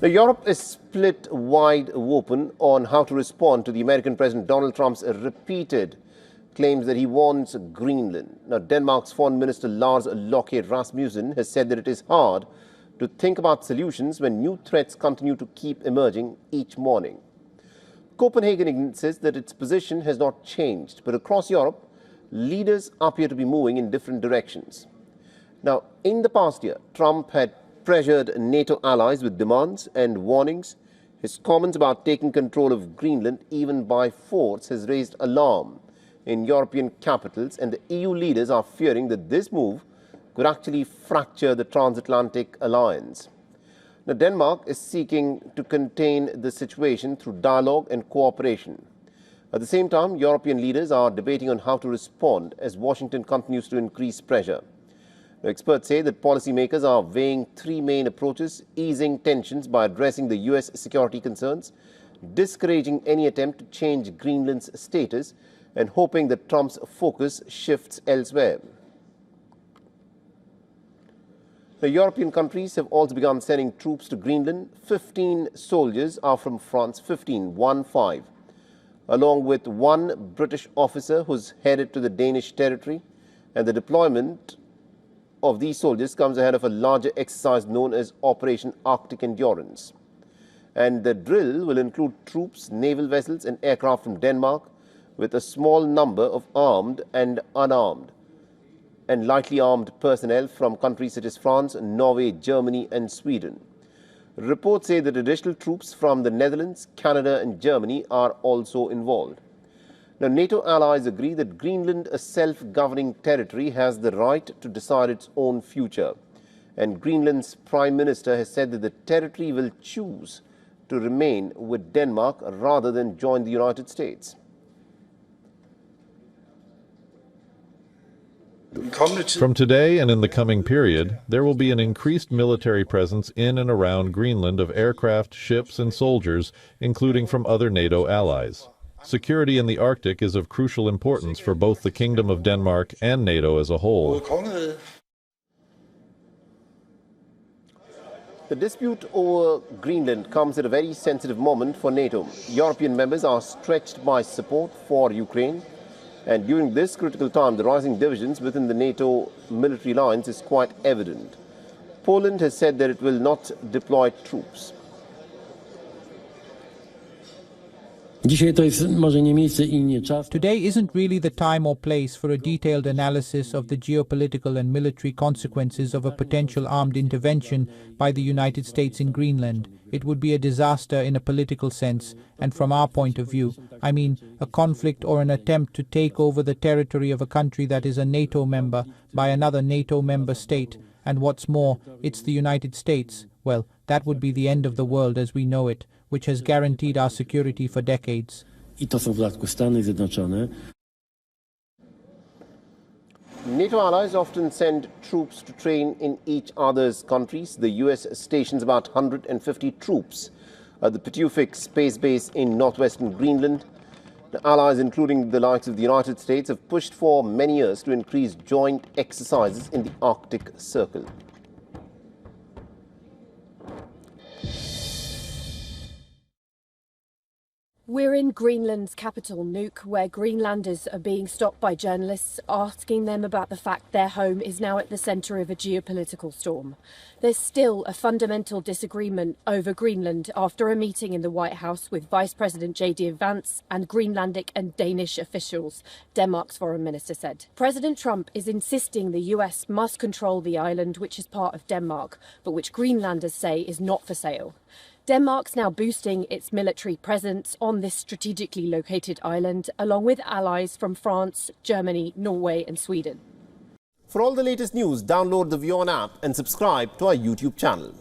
Now, Europe is split wide open on how to respond to the American President Donald Trump's repeated claims that he wants Greenland. Now, Denmark's Foreign Minister Lars Løkke Rasmussen has said that it is hard to think about solutions when new threats continue to keep emerging each morning. Copenhagen says that its position has not changed, but across Europe, leaders appear to be moving in different directions. Now, in the past year, Trump had pressured NATO allies with demands and warnings. His comments about taking control of Greenland, even by force, has raised alarm in European capitals, and the EU leaders are fearing that this move could actually fracture the transatlantic alliance. Now, Denmark is seeking to contain the situation through dialogue and cooperation. At the same time, European leaders are debating on how to respond as Washington continues to increase pressure. Now, experts say that policymakers are weighing three main approaches: easing tensions by addressing the US security concerns, discouraging any attempt to change Greenland's status, and hoping that Trump's focus shifts elsewhere. The European countries have also begun sending troops to Greenland. 15 soldiers are from France, 15, along with one British officer who's headed to the Danish territory. And the deployment of these soldiers comes ahead of a larger exercise known as Operation Arctic Endurance. And the drill will include troops, naval vessels and aircraft from Denmark, with a small number of armed and unarmed and lightly armed personnel from countries such as France, Norway, Germany and Sweden. Reports say that additional troops from the Netherlands, Canada and Germany are also involved. Now, NATO allies agree that Greenland, a self-governing territory, has the right to decide its own future. And Greenland's Prime Minister has said that the territory will choose to remain with Denmark rather than join the United States. From today and in the coming period, there will be an increased military presence in and around Greenland of aircraft, ships and soldiers, including from other NATO allies. Security in the Arctic is of crucial importance for both the Kingdom of Denmark and NATO as a whole. The dispute over Greenland comes at a very sensitive moment for NATO. European members are stretched by support for Ukraine. And during this critical time, the rising divisions within the NATO military lines is quite evident. Poland has said that it will not deploy troops. Today isn't really the time or place for a detailed analysis of the geopolitical and military consequences of a potential armed intervention by the United States in Greenland. It would be a disaster in a political sense, and from our point of view, I mean a conflict or an attempt to take over the territory of a country that is a NATO member by another NATO member state, and what's more, it's the United States. Well, that would be the end of the world as we know it, which has guaranteed our security for decades. NATO allies often send troops to train in each other's countries. The US stations about 150 troops at the Pituffik Space Base in northwestern Greenland. The allies, including the likes of the United States, have pushed for many years to increase joint exercises in the Arctic Circle. We're in Greenland's capital, Nuuk, where Greenlanders are being stopped by journalists asking them about the fact their home is now at the centre of a geopolitical storm. There's still a fundamental disagreement over Greenland after a meeting in the White House with Vice President J.D. Vance and Greenlandic and Danish officials, Denmark's foreign minister said. President Trump is insisting the US must control the island, which is part of Denmark, but which Greenlanders say is not for sale. Denmark's now boosting its military presence on this strategically located island, along with allies from France, Germany, Norway and Sweden. For all the latest news, download the WION app and subscribe to our YouTube channel.